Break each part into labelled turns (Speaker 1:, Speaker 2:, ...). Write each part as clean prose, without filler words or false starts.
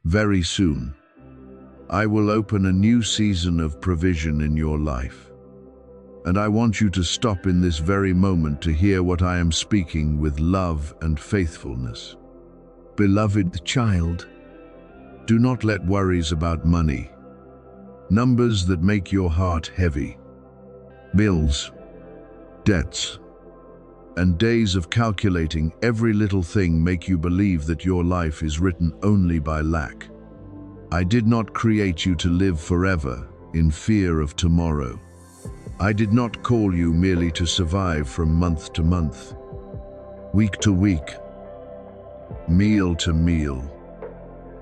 Speaker 1: Very soon, I will open a new season of provision in your life. And I want you to stop in this very moment to hear what I am speaking with love and faithfulness. Beloved child, do not let worries about money, numbers that make your heart heavy, bills, debts, and days of calculating every little thing make you believe that your life is written only by lack. I did not create you to live forever in fear of tomorrow. I did not call you merely to survive from month to month, week to week, meal to meal,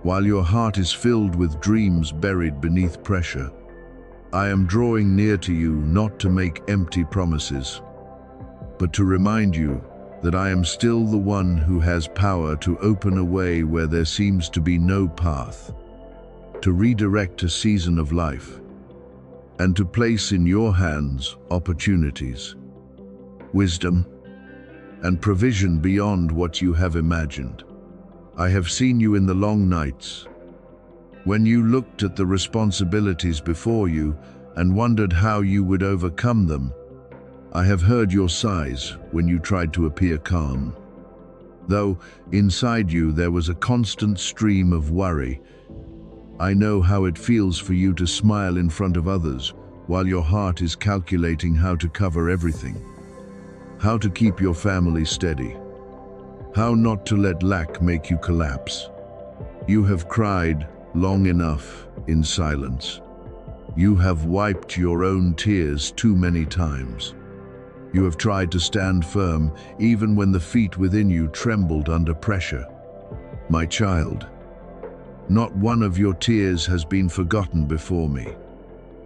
Speaker 1: while your heart is filled with dreams buried beneath pressure. I am drawing near to you not to make empty promises, but to remind you that I am still the one who has power to open a way where there seems to be no path, to redirect a season of life, and to place in your hands opportunities, wisdom, and provision beyond what you have imagined. I have seen you in the long nights, when you looked at the responsibilities before you and wondered how you would overcome them. I have heard your sighs when you tried to appear calm, though inside you there was a constant stream of worry. I know how it feels for you to smile in front of others while your heart is calculating how to cover everything, how to keep your family steady, how not to let lack make you collapse. You have cried long enough in silence. You have wiped your own tears too many times. You have tried to stand firm even when the feet within you trembled under pressure. My child, not one of your tears has been forgotten before me.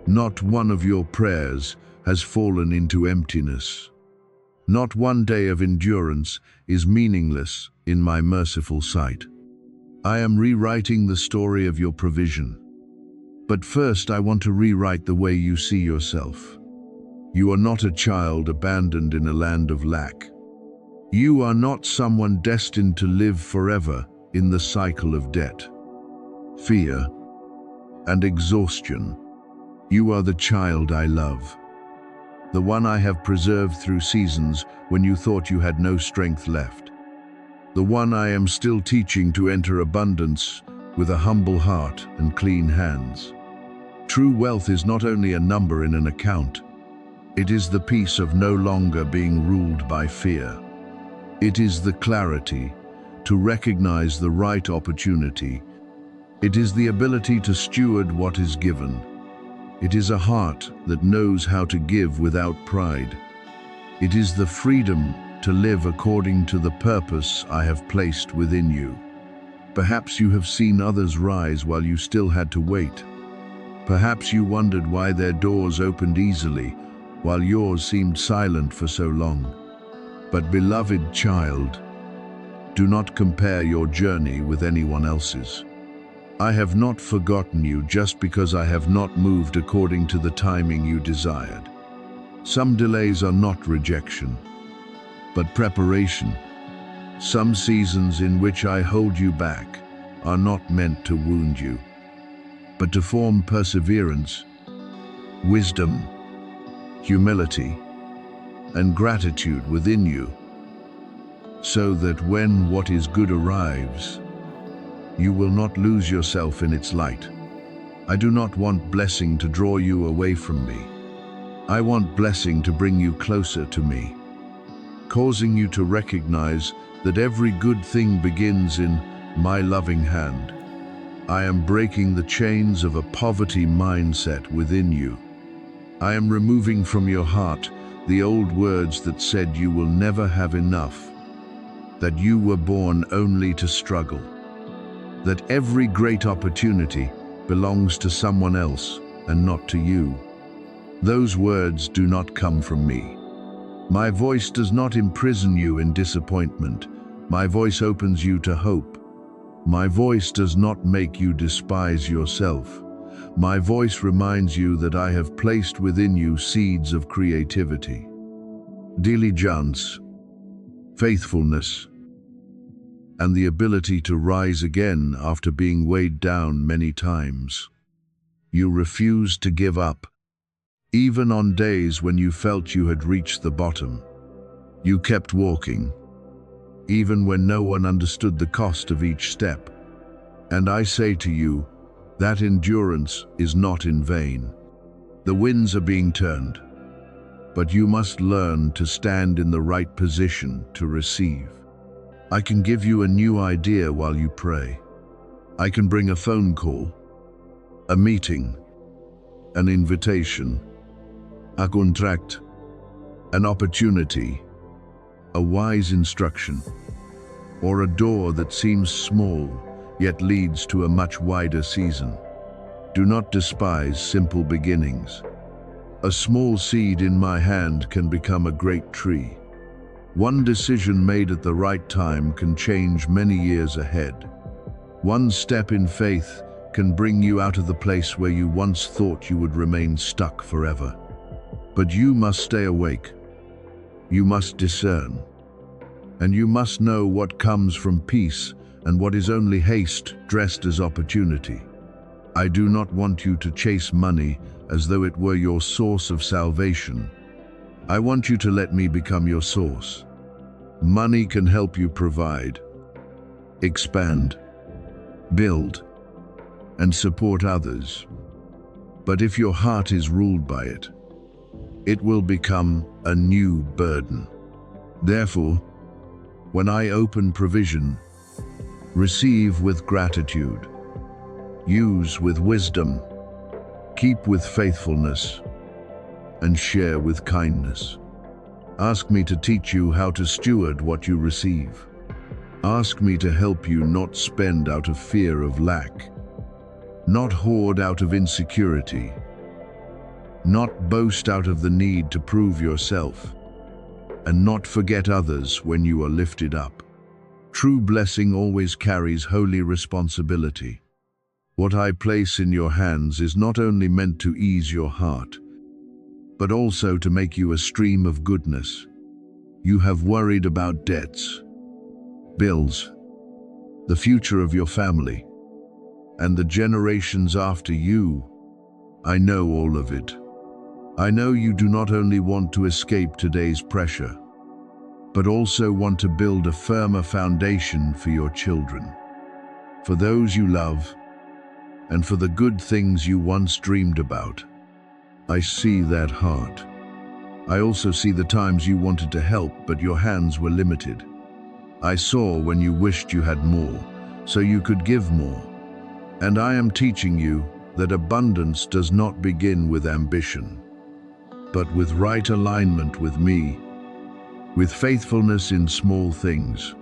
Speaker 1: Not one of your prayers has fallen into emptiness. Not one day of endurance is meaningless in my merciful sight. I am rewriting the story of your provision. But first, I want to rewrite the way you see yourself. You are not a child abandoned in a land of lack. You are not someone destined to live forever in the cycle of debt, fear, and exhaustion. You are the child I love, the one I have preserved through seasons when you thought you had no strength left, the one I am still teaching to enter abundance with a humble heart and clean hands. True wealth is not only a number in an account, it is the peace of no longer being ruled by fear. It is the clarity to recognize the right opportunity. It is the ability to steward what is given. It is a heart that knows how to give without pride. It is the freedom to live according to the purpose I have placed within you. Perhaps you have seen others rise while you still had to wait. Perhaps you wondered why their doors opened easily while yours seemed silent for so long. But beloved child, do not compare your journey with anyone else's. I have not forgotten you just because I have not moved according to the timing you desired. Some delays are not rejection, but preparation. Some seasons in which I hold you back are not meant to wound you, but to form perseverance, wisdom, humility, and gratitude within you, so that when what is good arrives, you will not lose yourself in its light. I do not want blessing to draw you away from me. I want blessing to bring you closer to me, causing you to recognize that every good thing begins in my loving hand. I am breaking the chains of a poverty mindset within you. I am removing from your heart the old words that said you will never have enough, that you were born only to struggle, that every great opportunity belongs to someone else and not to you. Those words do not come from me. My voice does not imprison you in disappointment. My voice opens you to hope. My voice does not make you despise yourself. My voice reminds you that I have placed within you seeds of creativity, diligence, faithfulness, and the ability to rise again after being weighed down many times. You refuse to give up, even on days when you felt you had reached the bottom. You kept walking, even when no one understood the cost of each step. And I say to you, that endurance is not in vain. The winds are being turned, but you must learn to stand in the right position to receive. I can give you a new idea while you pray. I can bring a phone call, a meeting, an invitation, a contract, an opportunity, a wise instruction, or a door that seems small yet leads to a much wider season. Do not despise simple beginnings. A small seed in my hand can become a great tree. One decision made at the right time can change many years ahead. One step in faith can bring you out of the place where you once thought you would remain stuck forever. But you must stay awake. You must discern. And you must know what comes from peace and what is only haste dressed as opportunity. I do not want you to chase money as though it were your source of salvation. I want you to let me become your source. Money can help you provide, expand, build, and support others. But if your heart is ruled by it, it will become a new burden. Therefore, when I open provision, receive with gratitude, use with wisdom, keep with faithfulness, and share with kindness. Ask me to teach you how to steward what you receive. Ask me to help you not spend out of fear of lack, not hoard out of insecurity, not boast out of the need to prove yourself, and not forget others when you are lifted up. True blessing always carries holy responsibility. What I place in your hands is not only meant to ease your heart, but also to make you a stream of goodness. You have worried about debts, bills, the future of your family, and the generations after you. I know all of it. I know you do not only want to escape today's pressure, but also want to build a firmer foundation for your children, for those you love, and for the good things you once dreamed about. I see that heart. I also see the times you wanted to help, but your hands were limited. I saw when you wished you had more, so you could give more. And I am teaching you that abundance does not begin with ambition, but with right alignment with me, with faithfulness in small things,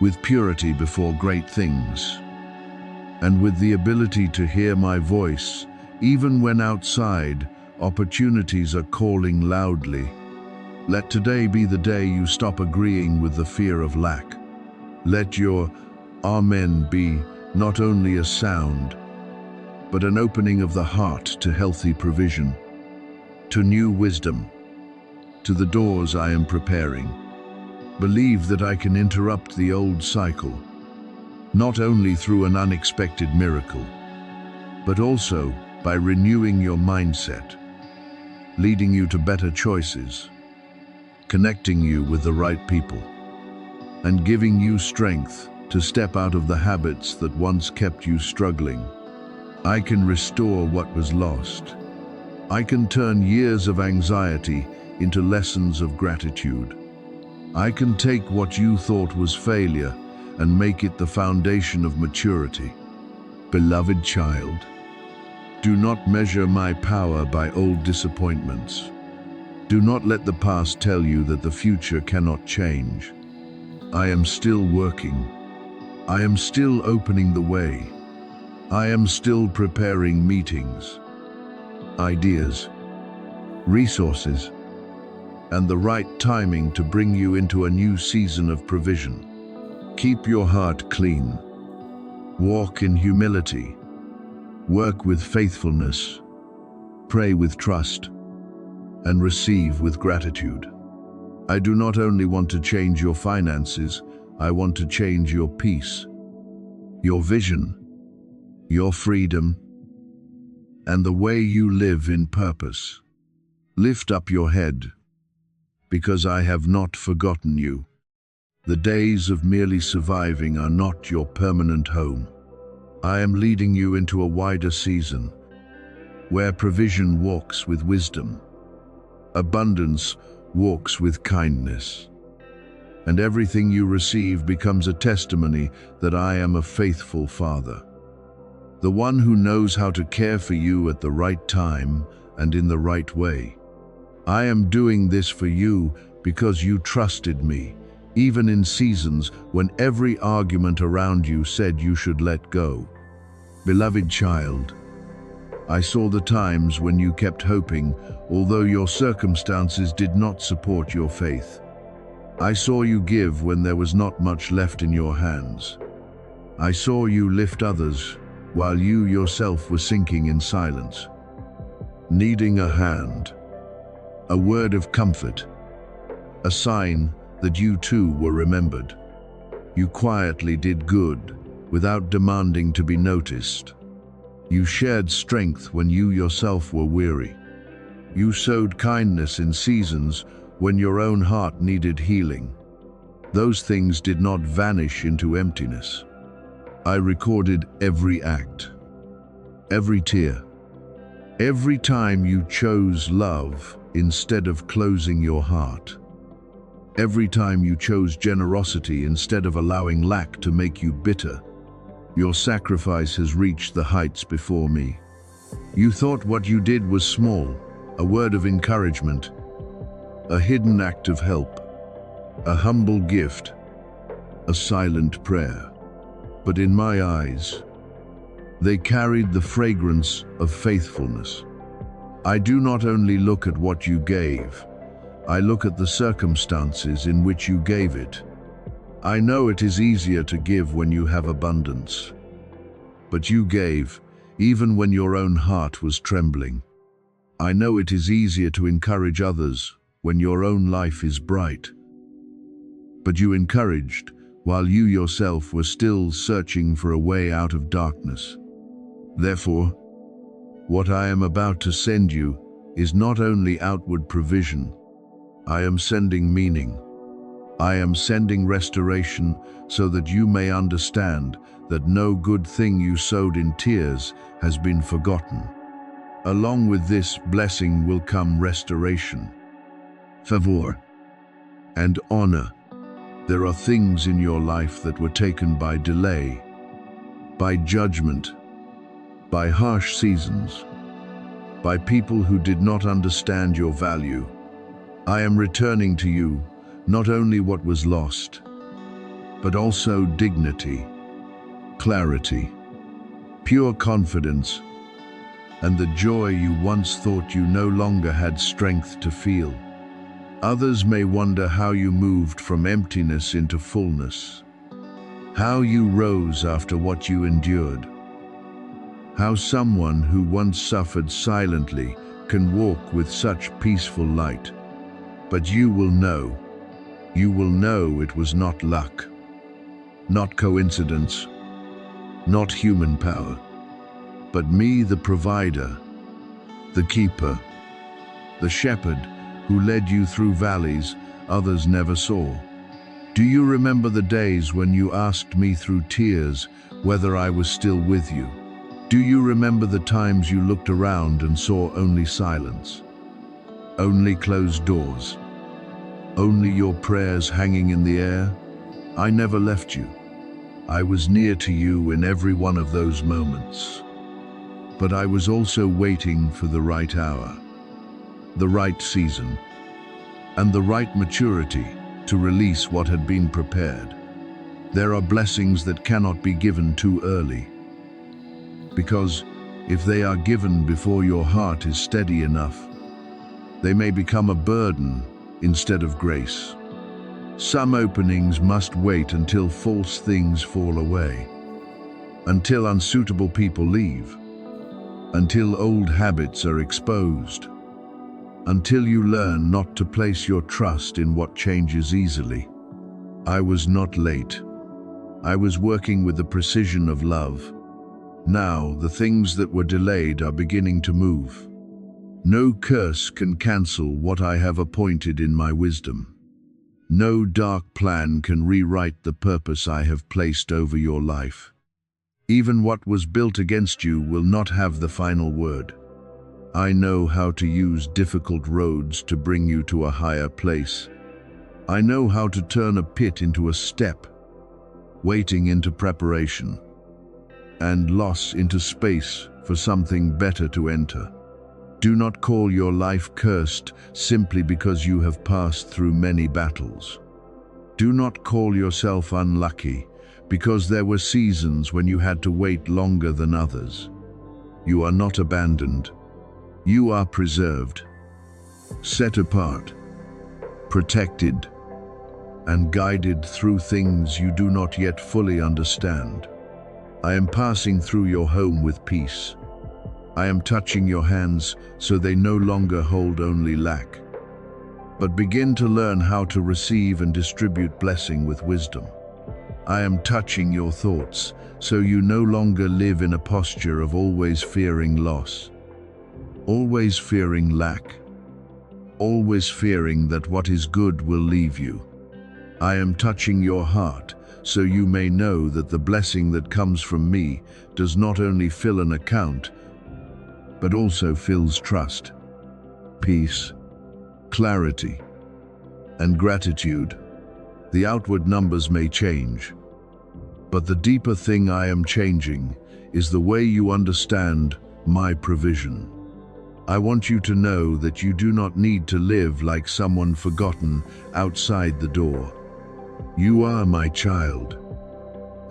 Speaker 1: with purity before great things, and with the ability to hear my voice, even when outside opportunities are calling loudly. Let today be the day you stop agreeing with the fear of lack. Let your Amen be not only a sound, but an opening of the heart to healthy provision, to new wisdom, to the doors I am preparing. Believe that I can interrupt the old cycle, not only through an unexpected miracle, but also by renewing your mindset, leading you to better choices, connecting you with the right people, and giving you strength to step out of the habits that once kept you struggling. I can restore what was lost. I can turn years of anxiety into lessons of gratitude. I can take what you thought was failure and make it the foundation of maturity. Beloved child, do not measure my power by old disappointments. Do not let the past tell you that the future cannot change. I am still working. I am still opening the way. I am still preparing meetings, ideas, resources, and the right timing to bring you into a new season of provision. Keep your heart clean. Walk in humility. Work with faithfulness. Pray with trust. And receive with gratitude. I do not only want to change your finances, I want to change your peace, your vision, your freedom, and the way you live in purpose. Lift up your head, because I have not forgotten you. The days of merely surviving are not your permanent home. I am leading you into a wider season, where provision walks with wisdom, abundance walks with kindness, and everything you receive becomes a testimony that I am a faithful Father, the one who knows how to care for you at the right time and in the right way. I am doing this for you because you trusted me, even in seasons when every argument around you said you should let go. Beloved child, I saw the times when you kept hoping, although your circumstances did not support your faith. I saw you give when there was not much left in your hands. I saw you lift others while you yourself were sinking in silence, needing a hand, a word of comfort, a sign that you too were remembered. You quietly did good without demanding to be noticed. You shared strength when you yourself were weary. You sowed kindness in seasons when your own heart needed healing. Those things did not vanish into emptiness. I recorded every act, every tear, every time you chose love instead of closing your heart. Every time you chose generosity instead of allowing lack to make you bitter. Your sacrifice has reached the heights before me. You thought what you did was small, a word of encouragement, a hidden act of help, a humble gift, a silent prayer. But in my eyes, they carried the fragrance of faithfulness. I do not only look at what you gave, I look at the circumstances in which you gave it. I know it is easier to give when you have abundance. But you gave, even when your own heart was trembling. I know it is easier to encourage others when your own life is bright. But you encouraged while you yourself were still searching for a way out of darkness. Therefore, what I am about to send you is not only outward provision. I am sending meaning. I am sending restoration so that you may understand that no good thing you sowed in tears has been forgotten. Along with this blessing will come restoration, favor, and honor. There are things in your life that were taken by delay, by judgment, by harsh seasons, by people who did not understand your value. I am returning to you not only what was lost, but also dignity, clarity, pure confidence, and the joy you once thought you no longer had strength to feel. Others may wonder how you moved from emptiness into fullness, how you rose after what you endured, how someone who once suffered silently can walk with such peaceful light. But you will know it was not luck, not coincidence, not human power, but me, the provider, the keeper, the shepherd who led you through valleys others never saw. Do you remember the days when you asked me through tears whether I was still with you? Do you remember the times you looked around and saw only silence, only closed doors, only your prayers hanging in the air? I never left you. I was near to you in every one of those moments. But I was also waiting for the right hour, the right season, and the right maturity to release what had been prepared. There are blessings that cannot be given too early, because if they are given before your heart is steady enough, they may become a burden instead of grace. Some openings must wait until false things fall away, until unsuitable people leave, until old habits are exposed, until you learn not to place your trust in what changes easily. I was not late. I was working with the precision of love. Now, the things that were delayed are beginning to move. No curse can cancel what I have appointed in my wisdom. No dark plan can rewrite the purpose I have placed over your life. Even what was built against you will not have the final word. I know how to use difficult roads to bring you to a higher place. I know how to turn a pit into a step, waiting into preparation, and loss into space for something better to enter. Do not call your life cursed simply because you have passed through many battles. Do not call yourself unlucky because there were seasons when you had to wait longer than others. You are not abandoned. You are preserved, set apart, protected, and guided through things you do not yet fully understand. I am passing through your home with peace. I am touching your hands so they no longer hold only lack, but begin to learn how to receive and distribute blessing with wisdom. I am touching your thoughts so you no longer live in a posture of always fearing loss, always fearing lack, always fearing that what is good will leave you. I am touching your heart so you may know that the blessing that comes from me does not only fill an account, but also fills trust, peace, clarity, and gratitude. The outward numbers may change, but the deeper thing I am changing is the way you understand my provision. I want you to know that you do not need to live like someone forgotten outside the door. You are my child,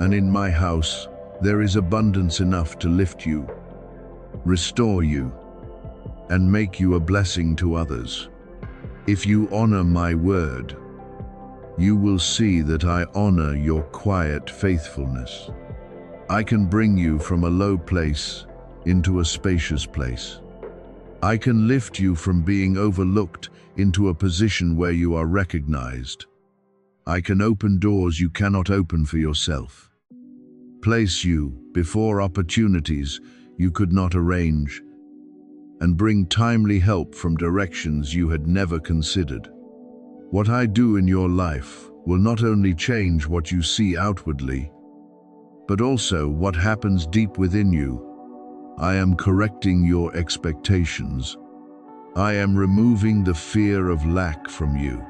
Speaker 1: and in my house there is abundance enough to lift you, restore you, and make you a blessing to others. If you honor my word, you will see that I honor your quiet faithfulness. I can bring you from a low place into a spacious place. I can lift you from being overlooked into a position where you are recognized. I can open doors you cannot open for yourself. Place you before opportunities you could not arrange, and bring timely help from directions you had never considered. What I do in your life will not only change what you see outwardly, but also what happens deep within you. I am correcting your expectations. I am removing the fear of lack from you.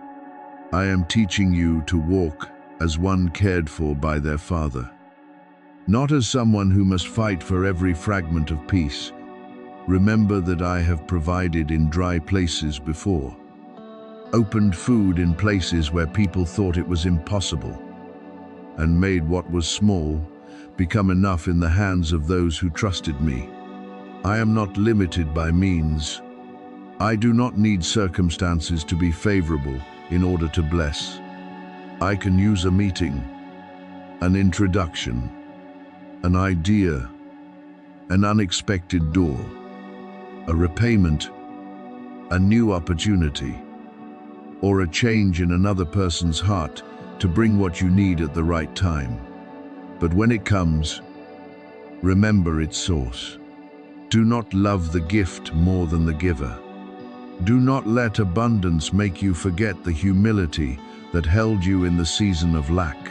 Speaker 1: I am teaching you to walk as one cared for by their Father, not as someone who must fight for every fragment of peace. Remember that I have provided in dry places before, opened food in places where people thought it was impossible, and made what was small become enough in the hands of those who trusted me. I am not limited by means. I do not need circumstances to be favorable in order to bless. I can use a meeting, an introduction, an idea, an unexpected door, a repayment, a new opportunity, or a change in another person's heart to bring what you need at the right time. But when it comes, remember its source. Do not love the gift more than the giver. Do not let abundance make you forget the humility that held you in the season of lack.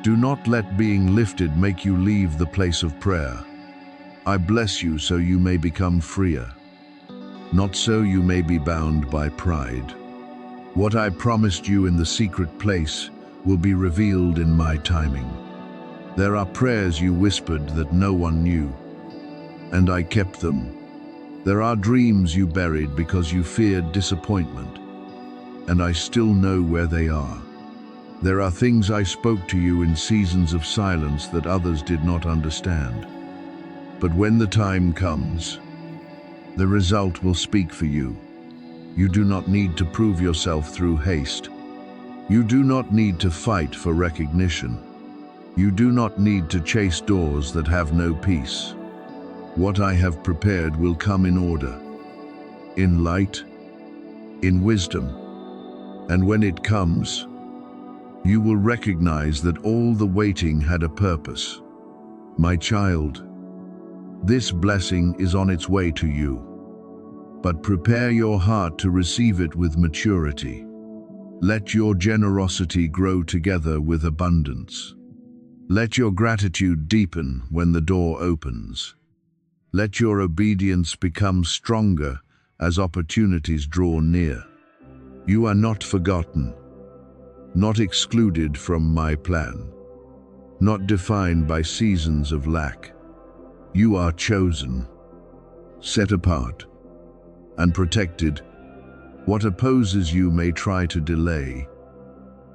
Speaker 1: Do not let being lifted make you leave the place of prayer. I bless you so you may become freer, not so you may be bound by pride. What I promised you in the secret place will be revealed in my timing. There are prayers you whispered that no one knew, and I kept them. There are dreams you buried because you feared disappointment, and I still know where they are. There are things I spoke to you in seasons of silence that others did not understand. But when the time comes, the result will speak for you. You do not need to prove yourself through haste. You do not need to fight for recognition. You do not need to chase doors that have no peace. What I have prepared will come in order, in light, in wisdom, and when it comes, You will recognize that all the waiting had a purpose. My child, this blessing is on its way to you, but prepare your heart to receive it with maturity. Let your generosity grow together with abundance. Let your gratitude deepen when the door opens. Let your obedience become stronger as opportunities draw near. You are not forgotten, not excluded from my plan, not defined by seasons of lack. You are chosen, set apart, and protected. What opposes you may try to delay,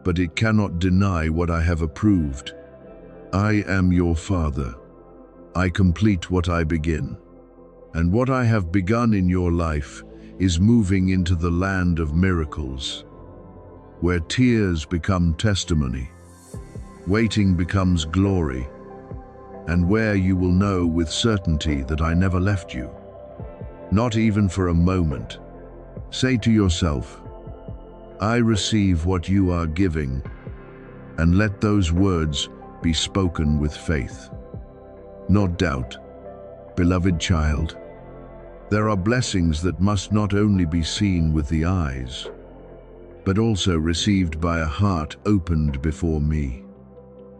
Speaker 1: but it cannot deny what I have approved. I am your Father. I complete what I begin. And what I have begun in your life is moving into the land of miracles, where tears become testimony, waiting becomes glory, and where you will know with certainty that I never left you, not even for a moment. Say to yourself, I receive what you are giving, and let those words be spoken with faith, not doubt. Beloved child, there are blessings that must not only be seen with the eyes, but also received by a heart opened before me.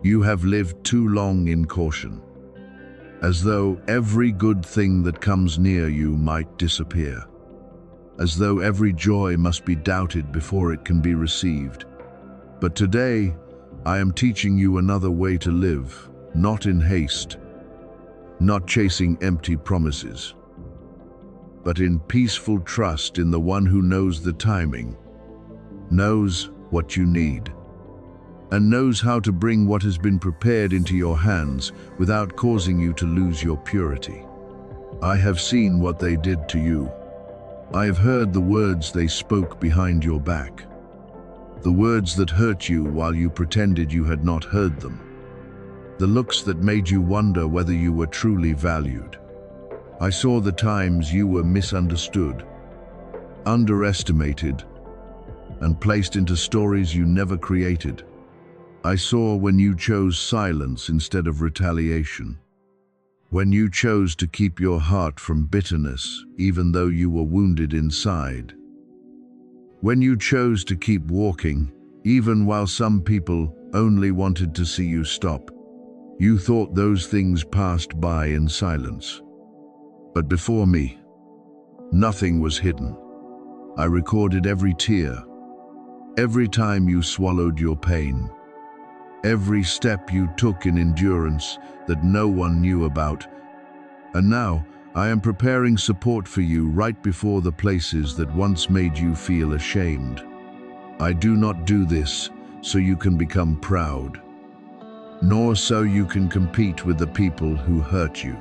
Speaker 1: You have lived too long in caution, as though every good thing that comes near you might disappear, as though every joy must be doubted before it can be received. But today, I am teaching you another way to live, not in haste, not chasing empty promises, but in peaceful trust in the one who knows the timing, knows what you need, and knows how to bring what has been prepared into your hands without causing you to lose your purity. I have seen what they did to you. I have heard the words they spoke behind your back, the words that hurt you while you pretended you had not heard them, the looks that made you wonder whether you were truly valued. I saw the times you were misunderstood, underestimated, and placed into stories you never created. I saw when you chose silence instead of retaliation, when you chose to keep your heart from bitterness even though you were wounded inside, when you chose to keep walking even while some people only wanted to see you stop. You thought those things passed by in silence. But before me, nothing was hidden. I recorded every tear, every time you swallowed your pain, every step you took in endurance that no one knew about. And now, I am preparing support for you right before the places that once made you feel ashamed. I do not do this so you can become proud, nor so you can compete with the people who hurt you.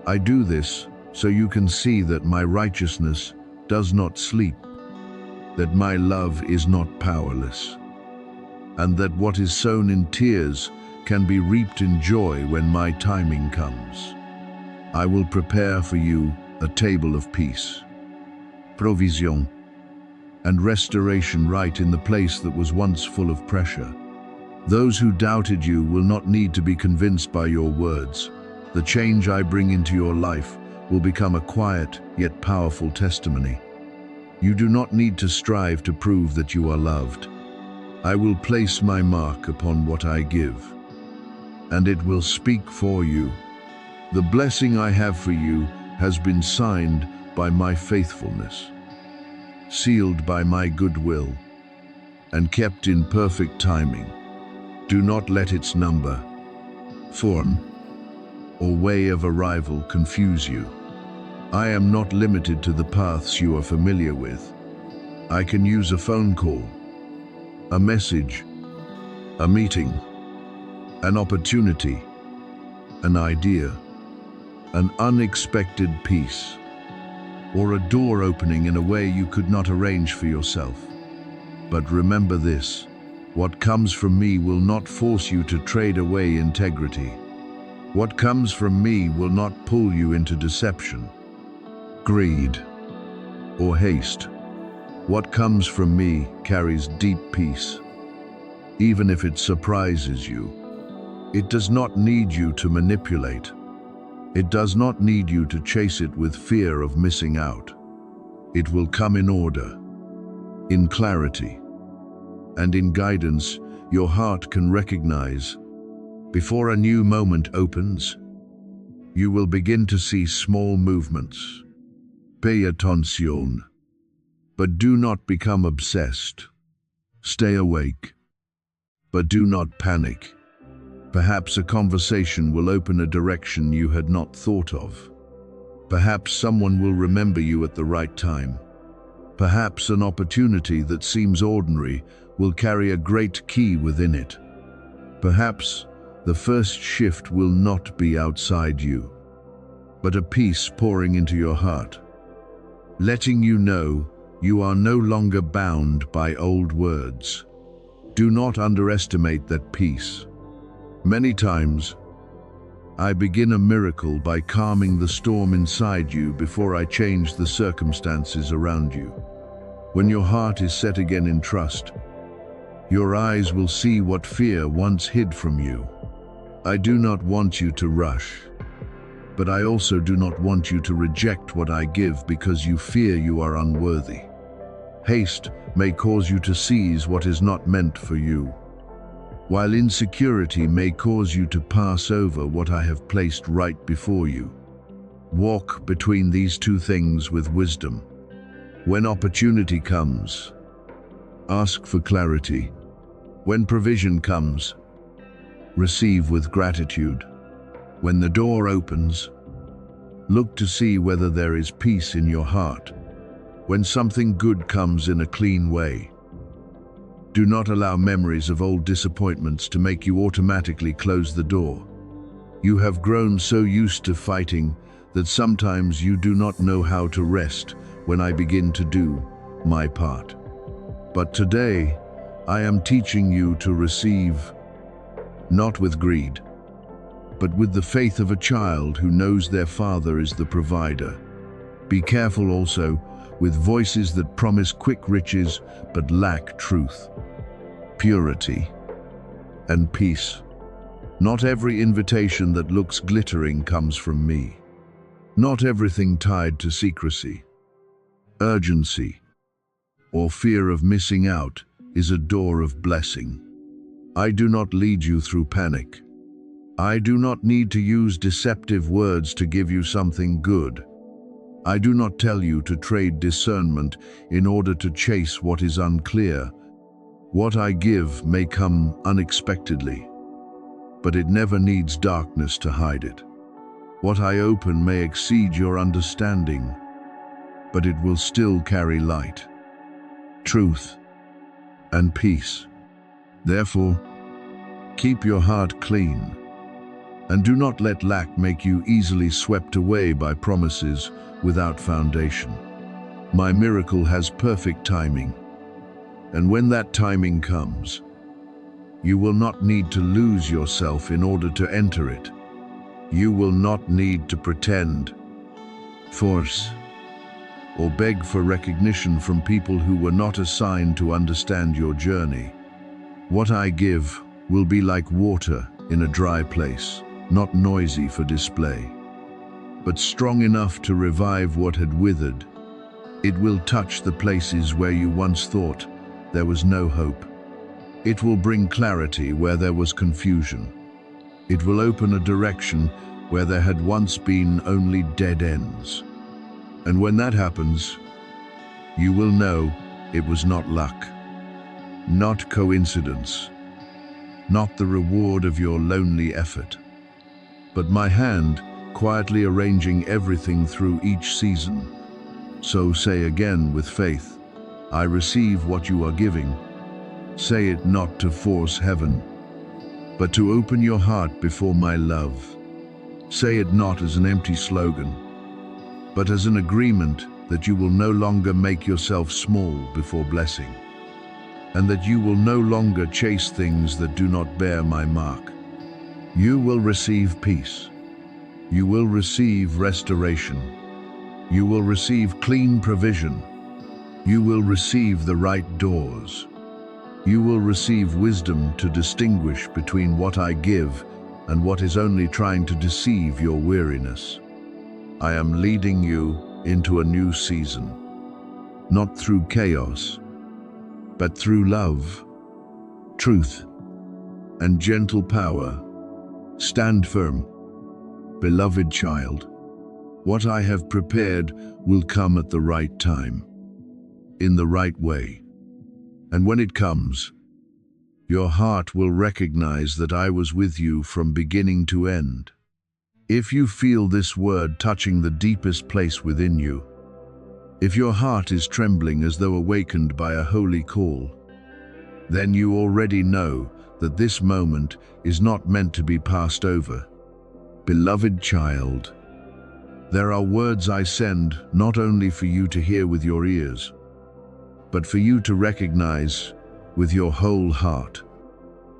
Speaker 1: I do this so you can see that my righteousness does not sleep, that my love is not powerless, and that what is sown in tears can be reaped in joy when my timing comes. I will prepare for you a table of peace, provision, and restoration right in the place that was once full of pressure. Those who doubted you will not need to be convinced by your words. The change I bring into your life will become a quiet yet powerful testimony. You do not need to strive to prove that you are loved. I will place my mark upon what I give, and it will speak for you. The blessing I have for you has been signed by my faithfulness, sealed by my goodwill, and kept in perfect timing. Do not let its number, form, or way of arrival confuse you. I am not limited to the paths you are familiar with. I can use a phone call, a message, a meeting, an opportunity, an idea, an unexpected piece, or a door opening in a way you could not arrange for yourself. But remember this: what comes from me will not force you to trade away integrity. What comes from me will not pull you into deception, greed, or haste. What comes from me carries deep peace. even if it surprises you. It does not need you to manipulate. It does not need you to chase it with fear of missing out. It will come in order, in clarity, and in guidance your heart can recognize. Before a new moment opens, you will begin to see small movements. Pay attention, but do not become obsessed. Stay awake, but do not panic. Perhaps a conversation will open a direction you had not thought of. Perhaps someone will remember you at the right time. Perhaps an opportunity that seems ordinary will carry a great key within it. Perhaps the first shift will not be outside you, but a peace pouring into your heart, letting you know you are no longer bound by old words. Do not underestimate that peace. Many times, I begin a miracle by calming the storm inside you before I change the circumstances around you. When your heart is set again in trust, your eyes will see what fear once hid from you. I do not want you to rush, but I also do not want you to reject what I give because you fear you are unworthy. Haste may cause you to seize what is not meant for you, while insecurity may cause you to pass over what I have placed right before you. Walk between these two things with wisdom. When opportunity comes, ask for clarity. When provision comes, receive with gratitude. When the door opens, look to see whether there is peace in your heart. When something good comes in a clean way, do not allow memories of old disappointments to make you automatically close the door. You have grown so used to fighting that sometimes you do not know how to rest when I begin to do my part. But today, I am teaching you to receive, not with greed, but with the faith of a child who knows their father is the provider. Be careful also with voices that promise quick riches but lack truth, purity, and peace. Not every invitation that looks glittering comes from me. Not everything tied to secrecy, urgency, or fear of missing out is a door of blessing. I do not lead you through panic. I do not need to use deceptive words to give you something good. I do not tell you to trade discernment in order to chase what is unclear. What I give may come unexpectedly, but it never needs darkness to hide it. What I open may exceed your understanding, but it will still carry light, truth, and peace. Therefore, keep your heart clean, and do not let lack make you easily swept away by promises without foundation. My miracle has perfect timing, and when that timing comes, you will not need to lose yourself in order to enter it. You will not need to pretend, force, or beg for recognition from people who were not assigned to understand your journey. What I give will be like water in a dry place, not noisy for display, but strong enough to revive what had withered. It will touch the places where you once thought there was no hope. It will bring clarity where there was confusion. It will open a direction where there had once been only dead ends. And when that happens, you will know it was not luck, not coincidence, not the reward of your lonely effort, but my hand quietly arranging everything through each season. So say again with faith, I receive what you are giving. Say it not to force heaven, but to open your heart before my love. Say it not as an empty slogan, but as an agreement that you will no longer make yourself small before blessing, and that you will no longer chase things that do not bear my mark. You will receive peace. You will receive restoration. You will receive clean provision. You will receive the right doors. You will receive wisdom to distinguish between what I give and what is only trying to deceive your weariness. I am leading you into a new season, not through chaos, but through love, truth, and gentle power. Stand firm, beloved child. What I have prepared will come at the right time, in the right way. And when it comes, your heart will recognize that I was with you from beginning to end. If you feel this word touching the deepest place within you, if your heart is trembling as though awakened by a holy call, then you already know that this moment is not meant to be passed over. Beloved child, there are words I send not only for you to hear with your ears, but for you to recognize with your whole heart.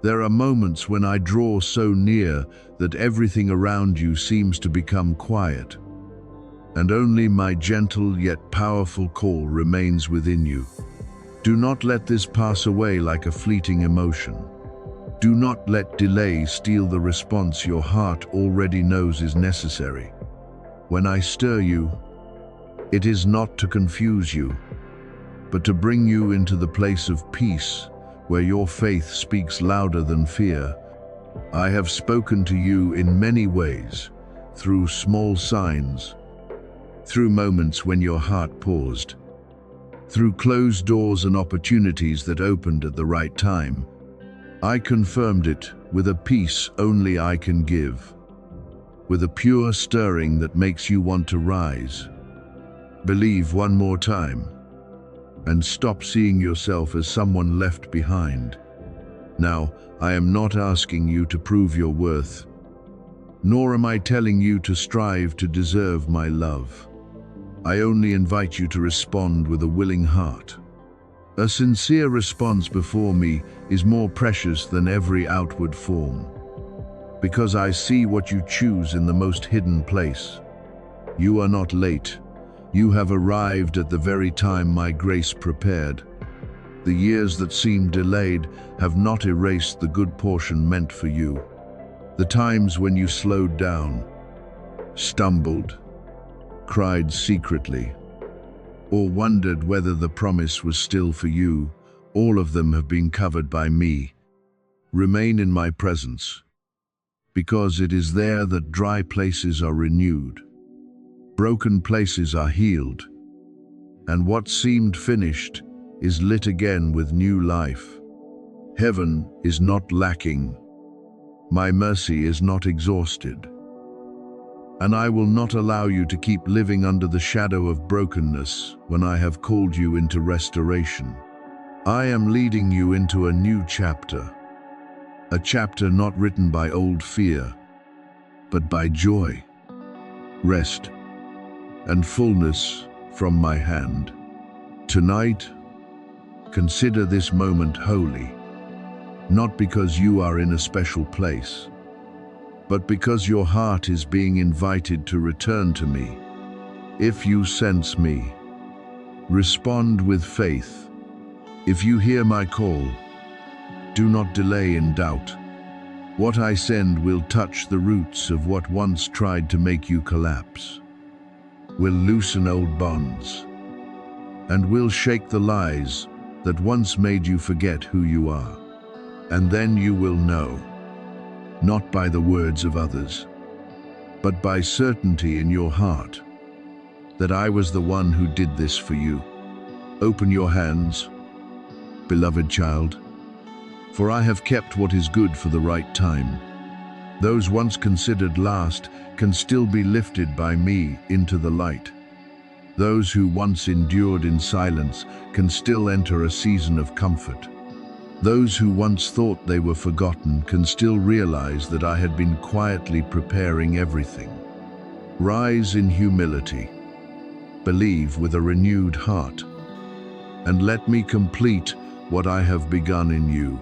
Speaker 1: There are moments when I draw so near that everything around you seems to become quiet, and only my gentle yet powerful call remains within you. Do not let this pass away like a fleeting emotion. Do not let delay steal the response your heart already knows is necessary. When I stir you, it is not to confuse you, but to bring you into the place of peace where your faith speaks louder than fear. I have spoken to you in many ways, through small signs, through moments when your heart paused, through closed doors and opportunities that opened at the right time. I confirmed it with a peace only I can give, with a pure stirring that makes you want to rise. Believe one more time, and stop seeing yourself as someone left behind. Now, I am not asking you to prove your worth, nor am I telling you to strive to deserve my love. I only invite you to respond with a willing heart. A sincere response before me is more precious than every outward form, because I see what you choose in the most hidden place. You are not late. You have arrived at the very time my grace prepared. The years that seem delayed have not erased the good portion meant for you. The times when you slowed down, stumbled, cried secretly, or wondered whether the promise was still for you, all of them have been covered by me. Remain in my presence, because it is there that dry places are renewed, broken places are healed, and what seemed finished is lit again with new life. Heaven is not lacking. My mercy is not exhausted. And I will not allow you to keep living under the shadow of brokenness when I have called you into restoration. I am leading you into a new chapter, a chapter not written by old fear, but by joy, rest, and fullness from my hand. Tonight, consider this moment holy, not because you are in a special place, but because your heart is being invited to return to me. If you sense me, respond with faith. If you hear my call, do not delay in doubt. What I send will touch the roots of what once tried to make you collapse, will loosen old bonds, and will shake the lies that once made you forget who you are. And then you will know, not by the words of others, but by certainty in your heart, that I was the one who did this for you. Open your hands, beloved child, for I have kept what is good for the right time. Those once considered last can still be lifted by me into the light. Those who once endured in silence can still enter a season of comfort. Those who once thought they were forgotten can still realize that I had been quietly preparing everything. Rise in humility, believe with a renewed heart, and let me complete what I have begun in you.